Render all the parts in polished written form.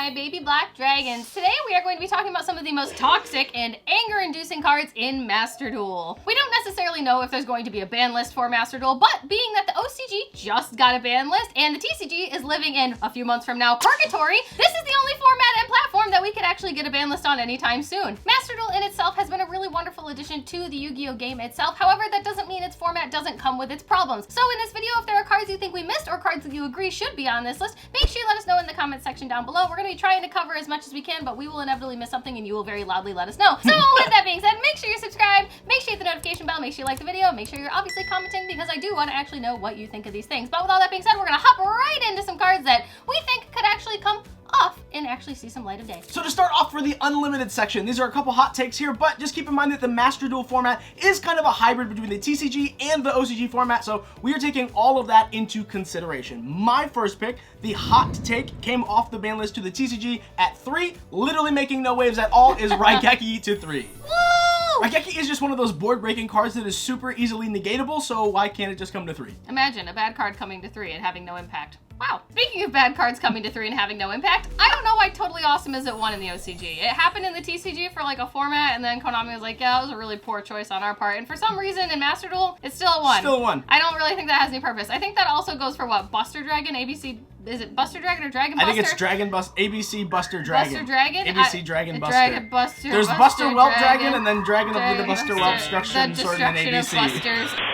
my baby black dragons. Today we are going to be talking about some of the most toxic and anger-inducing cards in Master Duel. We don't necessarily know if there's going to be a ban list for Master Duel, but being that the OCG just got a ban list and the TCG is living in, a few months from now, purgatory, this is the only format and platform that we could actually get a ban list on anytime soon. Master Duel in itself has been a really wonderful addition to the Yu-Gi-Oh game itself. However, that doesn't mean its format doesn't come with its problems. So in this video, if there are cards you think we missed or cards that you agree should be on this list, make sure you let us know in the comment section down below. We're going to be trying to cover as much as we can, but we will inevitably miss something and you will very loudly let us know. So with that being said, make sure you subscribe, make sure you hit the notification bell, make sure you like the video, make sure you're obviously commenting because I do want to actually know what you think of these things. But with all that being said, we're going to hop right into some cards that we think could actually come off and actually see some light of day. So to start off for the unlimited section, these are a couple hot takes here, but just keep in mind that the Master Duel format is kind of a hybrid between the TCG and the OCG format, so we are taking all of that into consideration. My first pick, the hot take, came off the ban list to the TCG at 3, literally making no waves at all, is Raigeki to 3. Woo! Raigeki is just one of those board-breaking cards that is super easily negatable, so why can't it just come to 3? Imagine a bad card coming to 3 and having no impact. Wow. Speaking of bad cards coming to 3 and having no impact, I don't know why Totally Awesome is at 1 in the OCG. It happened in the TCG for like a format, and then Konami was like, yeah, that was a really poor choice on our part. And for some reason in Master Duel, it's still at 1. Still at 1. I don't really think that has any purpose. I think that also goes for what? Buster Dragon? ABC? Is it Buster Dragon or Dragon Buster? I think it's Dragon Buster, ABC Buster Dragon. Buster Dragon? ABC Dragon Buster. Dragon Buster. There's Buster Whelp Dragon, and then Dragon of the Buster Whelp Destruction Sword and ABC.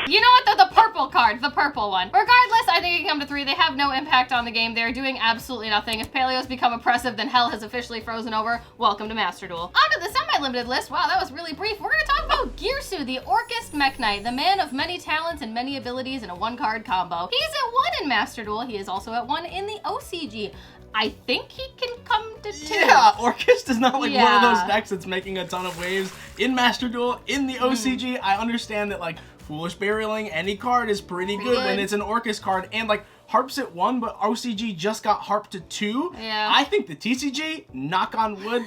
You know what, the purple card, the purple one. Regardless, I think it can come to 3. They have no impact on the game. They're doing absolutely nothing. If Paleos become oppressive, then hell has officially frozen over. Welcome to Master Duel. On to the semi-limited list. Wow, that was really brief. We're going to talk about Girsu, the Orcust Mech Knight, the man of many talents and many abilities in a one-card combo. He's at 1 in Master Duel. He is also at 1 in the OCG. I think he can come to 2. Yeah, Orcust is not like one of those decks that's making a ton of waves in Master Duel. In the OCG, I understand that like Foolish Burialing any card is pretty good when it's an Orcust card, and like Harp's at 1, but OCG just got Harp to 2. Yeah. I think the TCG, knock on wood,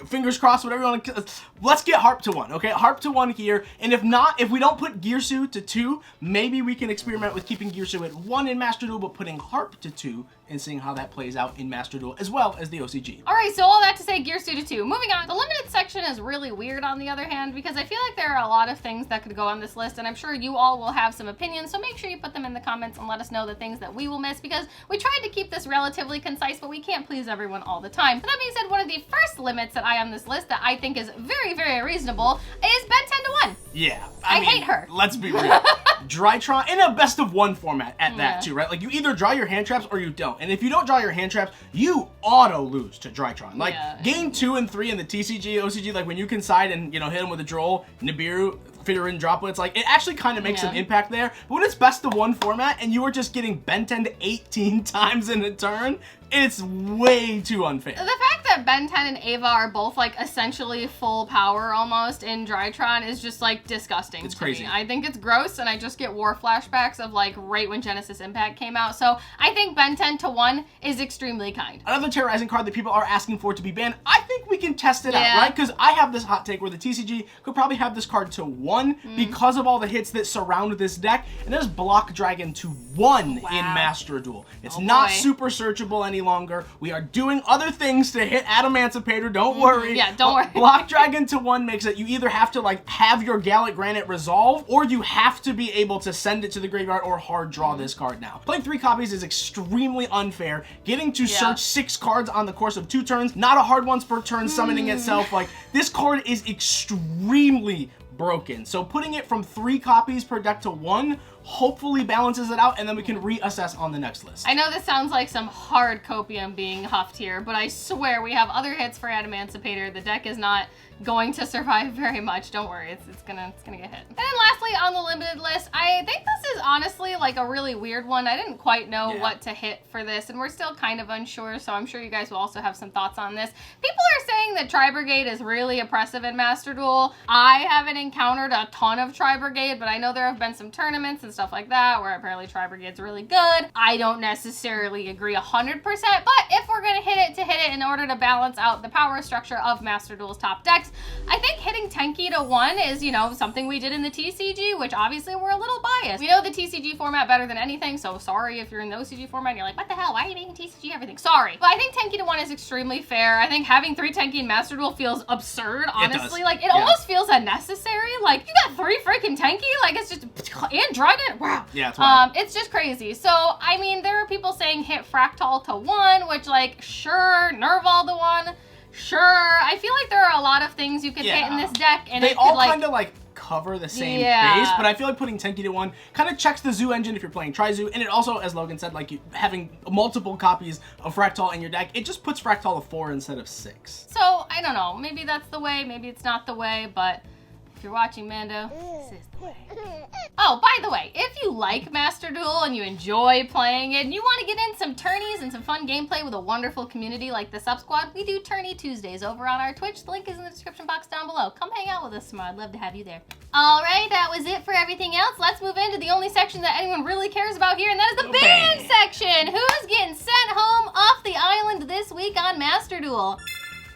fingers crossed, whatever you want to, let's get Harp to 1, okay? Harp to 1 here, and if not, if we don't put Girsu to 2, maybe we can experiment with keeping Girsu at 1 in Master Duel, but putting Harp to 2 and seeing how that plays out in Master Duel as well as the OCG. All right, so all that to say Girsu to 2. Moving on, the limited section is really weird on the other hand because I feel like there are a lot of things that could go on this list, and I'm sure you all will have some opinions, so make sure you put them in the comments and let us know the things that we will miss because we tried to keep this relatively concise, but we can't please everyone all the time. But that being said, one of the first limits that I on this list that I think is very, very reasonable is Ben 10 to 1. Yeah. I hate her. Let's be real. Drytron in a best of 1 format at that too, right? Like you either draw your hand traps or you don't. And if you don't draw your hand traps, you auto lose to Drytron. Like game 2 and 3 in the TCG, OCG, like when you can side and, you know, hit him with a Droll, Nibiru, Figure droplets, like it actually kind of makes some impact there. But when it's best of 1 format and you are just getting Ben 10 to 18 times in a turn, it's way too unfair. The fact that Ben 10 and Ava are both like essentially full power almost in Drytron is just like disgusting. It's crazy. Me. I think it's gross, and I just get war flashbacks of like right when Genesis Impact came out. So I think Ben 10 to 1 is extremely kind. Another terrorizing card that people are asking for to be banned, I think we can test it out, right? Because I have this hot take where the TCG could probably have this card to 1 because of all the hits that surround this deck, and there's Block Dragon to 1 in Master Duel. It's not super searchable anymore. Longer. We are doing other things to hit Adamantipator, don't worry. Yeah, don't worry. Block Dragon to 1 makes it you either have to like have your Gallic Granite resolve, or you have to be able to send it to the graveyard or hard draw this card now. Playing 3 copies is extremely unfair. Getting to search 6 cards on the course of 2 turns, not a hard once per turn summoning itself, like this card is extremely broken. So putting it from 3 copies per deck to 1 hopefully balances it out, and then we can reassess on the next list. I know this sounds like some hard copium being huffed here, but I swear we have other hits for Adamantipator. The deck is not going to survive very much. Don't worry, it's gonna get hit. And then lastly on the limited list, I think this is honestly like a really weird one. I didn't quite know what to hit for this, and we're still kind of unsure, so I'm sure you guys will also have some thoughts on this. People are saying that Tri-Brigade is really oppressive in Master Duel. I haven't encountered a ton of Tri-Brigade, but I know there have been some tournaments and stuff like that, where apparently Tri-Brigade's really good. I don't necessarily agree 100%, but if we're gonna hit it in order to balance out the power structure of Master Duel's top decks, I think hitting Tenki to 1 is, you know, something we did in the TCG, which obviously we're a little biased. We know the TCG format better than anything, so sorry if you're in the OCG format and you're like, what the hell, why are you making TCG everything? Sorry. But I think Tenki to 1 is extremely fair. I think having 3 Tenki in Master Duel feels absurd, honestly. Like, it almost feels unnecessary. Like, you got 3 freaking Tenki? Like, it's just, and Dragon? Wow. Yeah, it's wild. It's just crazy. So, I mean, there are people saying hit Fractal to 1, which, like, sure, Nerval to 1, sure. I feel like there are a lot of things you could hit in this deck, and they it all could, like, kind of, like, cover the same base, but I feel like putting Tenki to 1 kind of checks the Zoo engine if you're playing Tri-Zoo, and it also, as Logan said, like, having multiple copies of Fractal in your deck, it just puts Fractal to 4 instead of 6. So, I don't know, maybe that's the way, maybe it's not the way, but if you're watching, Mando, this is the way. Oh, by the way, if you like Master Duel and you enjoy playing it and you want to get in some tourneys and some fun gameplay with a wonderful community like the Sub Squad, we do Tourney Tuesdays over on our Twitch. The link is in the description box down below. Come hang out with us tomorrow. I'd love to have you there. All right, that was it for everything else. Let's move into the only section that anyone really cares about here, and that is the ban section. Who's getting sent home off the island this week on Master Duel?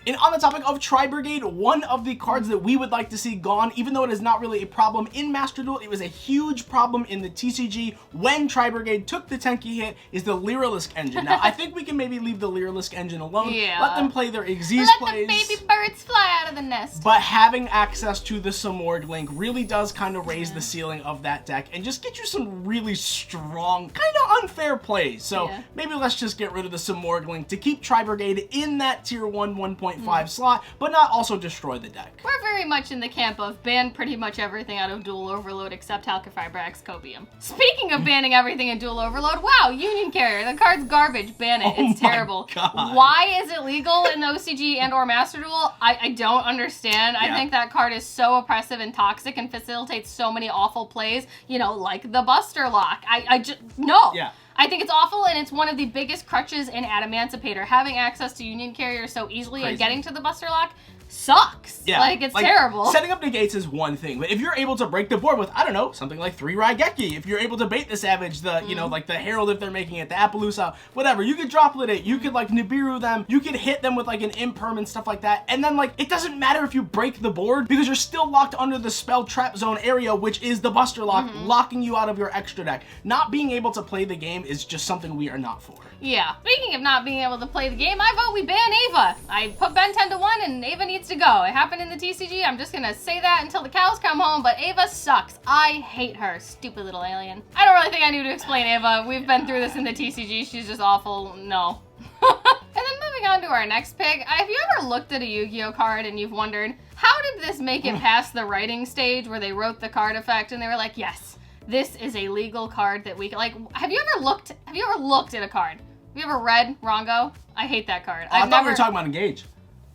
And on the topic of Tri-Brigade, one of the cards that we would like to see gone, even though it is not really a problem in Master Duel, it was a huge problem in the TCG when Tri-Brigade took the Tenki hit, is the Lyralisk engine. Now, I think we can maybe leave the Lyralisk engine alone. Let them play their Xyz plays. Let the baby birds fly out of the nest. But having access to the Samorg link really does kind of raise the ceiling of that deck and just get you some really strong, kind of unfair plays. So maybe let's just get rid of the Samorg link to keep Tri-Brigade in that tier 1, 1.5 slot, but not also destroy the deck. We're very much in the camp of ban pretty much everything out of Duel Overload except Halqifibrax Copium. Speaking of banning everything in Duel Overload, wow, Union Carrier, the card's garbage, ban it, it's terrible. God. Why is it legal in the OCG and or Master Duel? I don't understand. I think that card is so oppressive and toxic and facilitates so many awful plays, you know, like the Buster Lock. I just, no. I think it's awful, and it's one of the biggest crutches in Adamantipator. Having access to Union Carrier so easily and getting to the Buster Lock sucks. Like, it's terrible. Setting up negates is one thing, but if you're able to break the board with, I don't know, something like 3 Raigeki, if you're able to bait the Savage, the, you know, like the Herald if they're making it, the Appaloosa, whatever, you could droplet it, you could, like, Nibiru them, you could hit them with, like, an Imperm and stuff like that, and then, like, it doesn't matter if you break the board, because you're still locked under the Spell Trap Zone area, which is the Buster Lock, locking you out of your extra deck. Not being able to play the game is just something we are not for. Yeah. Speaking of not being able to play the game, I vote we ban Ava. I put Ben 10 to 1 and Ava needs to go. It happened in the TCG. I'm just gonna say that until the cows come home, but Ava sucks. I hate her. Stupid little alien. I don't really think I need to explain Ava. We've been through this in the TCG. She's just awful. No. And then moving on to our next pick, have you ever looked at a Yu-Gi-Oh card and you've wondered, how did this make it past the writing stage where they wrote the card effect and they were like, yes, this is a legal card that we can, like, have you ever looked at a card? Have you ever read Rongo? I hate that card. I thought we were talking about Engage.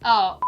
Oh.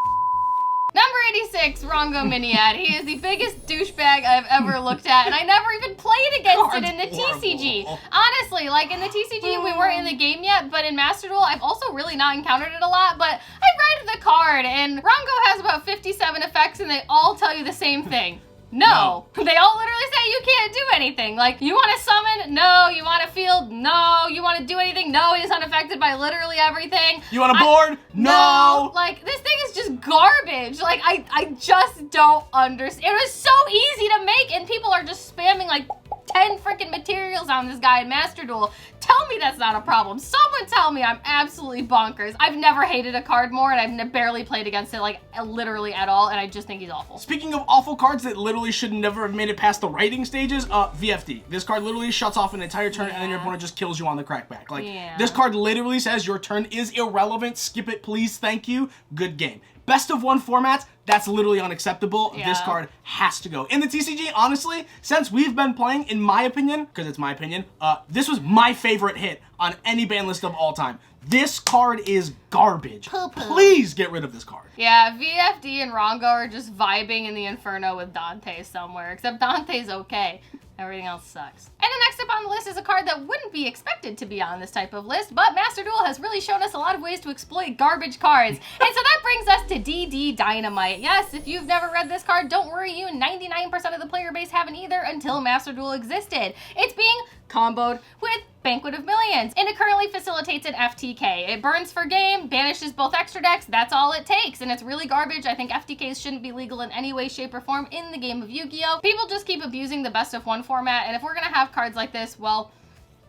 Number 86, Rongo Miniad. He is the biggest douchebag I've ever looked at, and I never even played against it in the TCG. Honestly, like, in the TCG, we weren't in the game yet, but in Master Duel, I've also really not encountered it a lot, but I read the card, and Rongo has about 57 effects, and they all tell you the same thing. No. They all literally say you can't do anything. Like, you want to summon? No. You want to field? No. You want to do anything? No. He's unaffected by literally everything. You want a board? No. Like, this thing is just garbage. Like, I just don't understand. It was so easy to make, and people are just spamming, like, 10 freaking materials on this guy in Master Duel. Tell me that's not a problem. Someone tell me I'm absolutely bonkers. I've never hated a card more, and I've barely played against it, like, literally at all, and I just think he's awful. Speaking of awful cards that literally should never have made it past the writing stages, VFD. This card literally shuts off an entire turn, and then your opponent just kills you on the crackback. Like, this card literally says your turn is irrelevant. Skip it, please. Thank you. Good game. Best of 1 formats, that's literally unacceptable. This card has to go. In the TCG, honestly, since we've been playing, in my opinion, because it's my opinion, this was my favorite hit on any ban list of all time. This card is garbage. Please get rid of this card. Yeah, VFD and Rongo are just vibing in the Inferno with Dante somewhere, except Dante's okay. Everything else sucks. And the next up on the list is a card that wouldn't be expected to be on this type of list, but Master Duel has really shown us a lot of ways to exploit garbage cards. And so that brings us to DYNAMITE. Yes, if you've never read this card, don't worry, you 99% of the player base haven't either until Master Duel existed. It's being comboed with Banquet of Millions, and it currently facilitates an FTK. It burns for game, banishes both extra decks, that's all it takes, and it's really garbage. I think FTKs shouldn't be legal in any way, shape, or form in the game of Yu-Gi-Oh! People just keep abusing the best of one format, and if we're gonna have cards like this, well,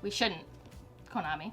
we shouldn't. Konami.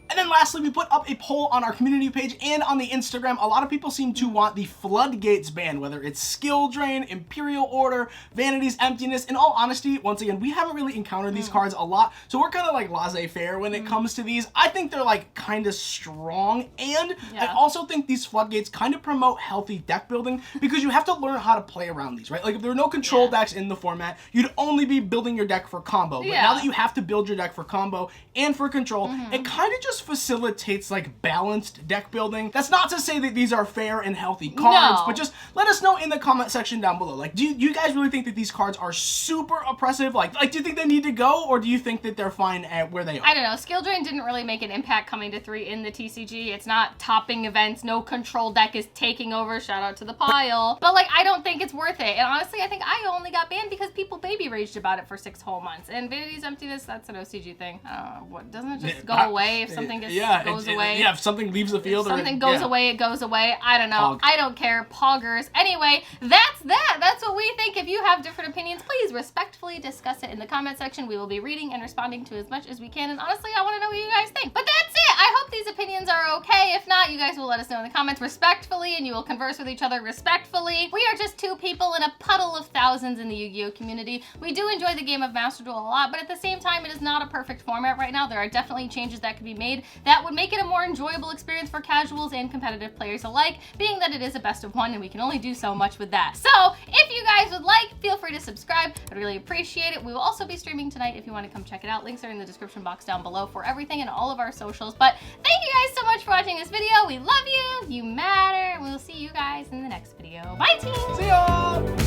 And then lastly, we put up a poll on our community page and on the Instagram. A lot of people seem to want the floodgates banned, whether it's skill drain, Imperial Order, Vanity's Emptiness. In all honesty, once again, we haven't really encountered these cards a lot, so we're kind of like laissez-faire when it comes to these. I think they're like kind of strong, and I also think these floodgates kind of promote healthy deck building because you have to learn how to play around these, right? Like if there were no control decks in the format, you'd only be building your deck for combo. But now that you have to build your deck for combo and for control, it kind of just facilitates like balanced deck building. That's not to say that these are fair and healthy cards, but just let us know in the comment section down below. Like, do you guys really think that these cards are super oppressive? Like do you think they need to go, or do you think that they're fine at where they are? I don't know. Skill Drain didn't really make an impact coming to 3 in the TCG. It's not topping events. No control deck is taking over. Shout out to the pile. But like, I don't think it's worth it. And honestly, I think I only got banned because people baby raged about it for 6 whole months. And Vanity's Emptiness, that's an OCG thing. I don't know. What, doesn't it just go away if something goes away? Yeah, if something leaves the field, if something goes away, it goes away. I don't know. I don't care. Poggers. Anyway, that's that. That's what we think. If you have different opinions, please respectfully discuss it in the comment section. We will be reading and responding to as much as we can. And honestly, I want to know what you guys think. But that's it. I hope these opinions are okay. If not, you guys will let us know in the comments respectfully, and you will converse with each other respectfully. We are just 2 people in a puddle of thousands in the Yu-Gi-Oh community. We do enjoy the game of Master Duel a lot, but at the same time, it is not a perfect format right now. There are definitely changes that could be made that would make it a more enjoyable experience for casuals and competitive players alike, being that it is a best of 1 and we can only do so much with that. So if you guys would like, feel free to subscribe. I'd really appreciate it. We will also be streaming tonight if you want to come check it out. Links are in the description box down below for everything and all of our socials. But thank you guys so much for watching this video. We love you. You matter. We'll see you guys in the next video. Bye, team. See ya.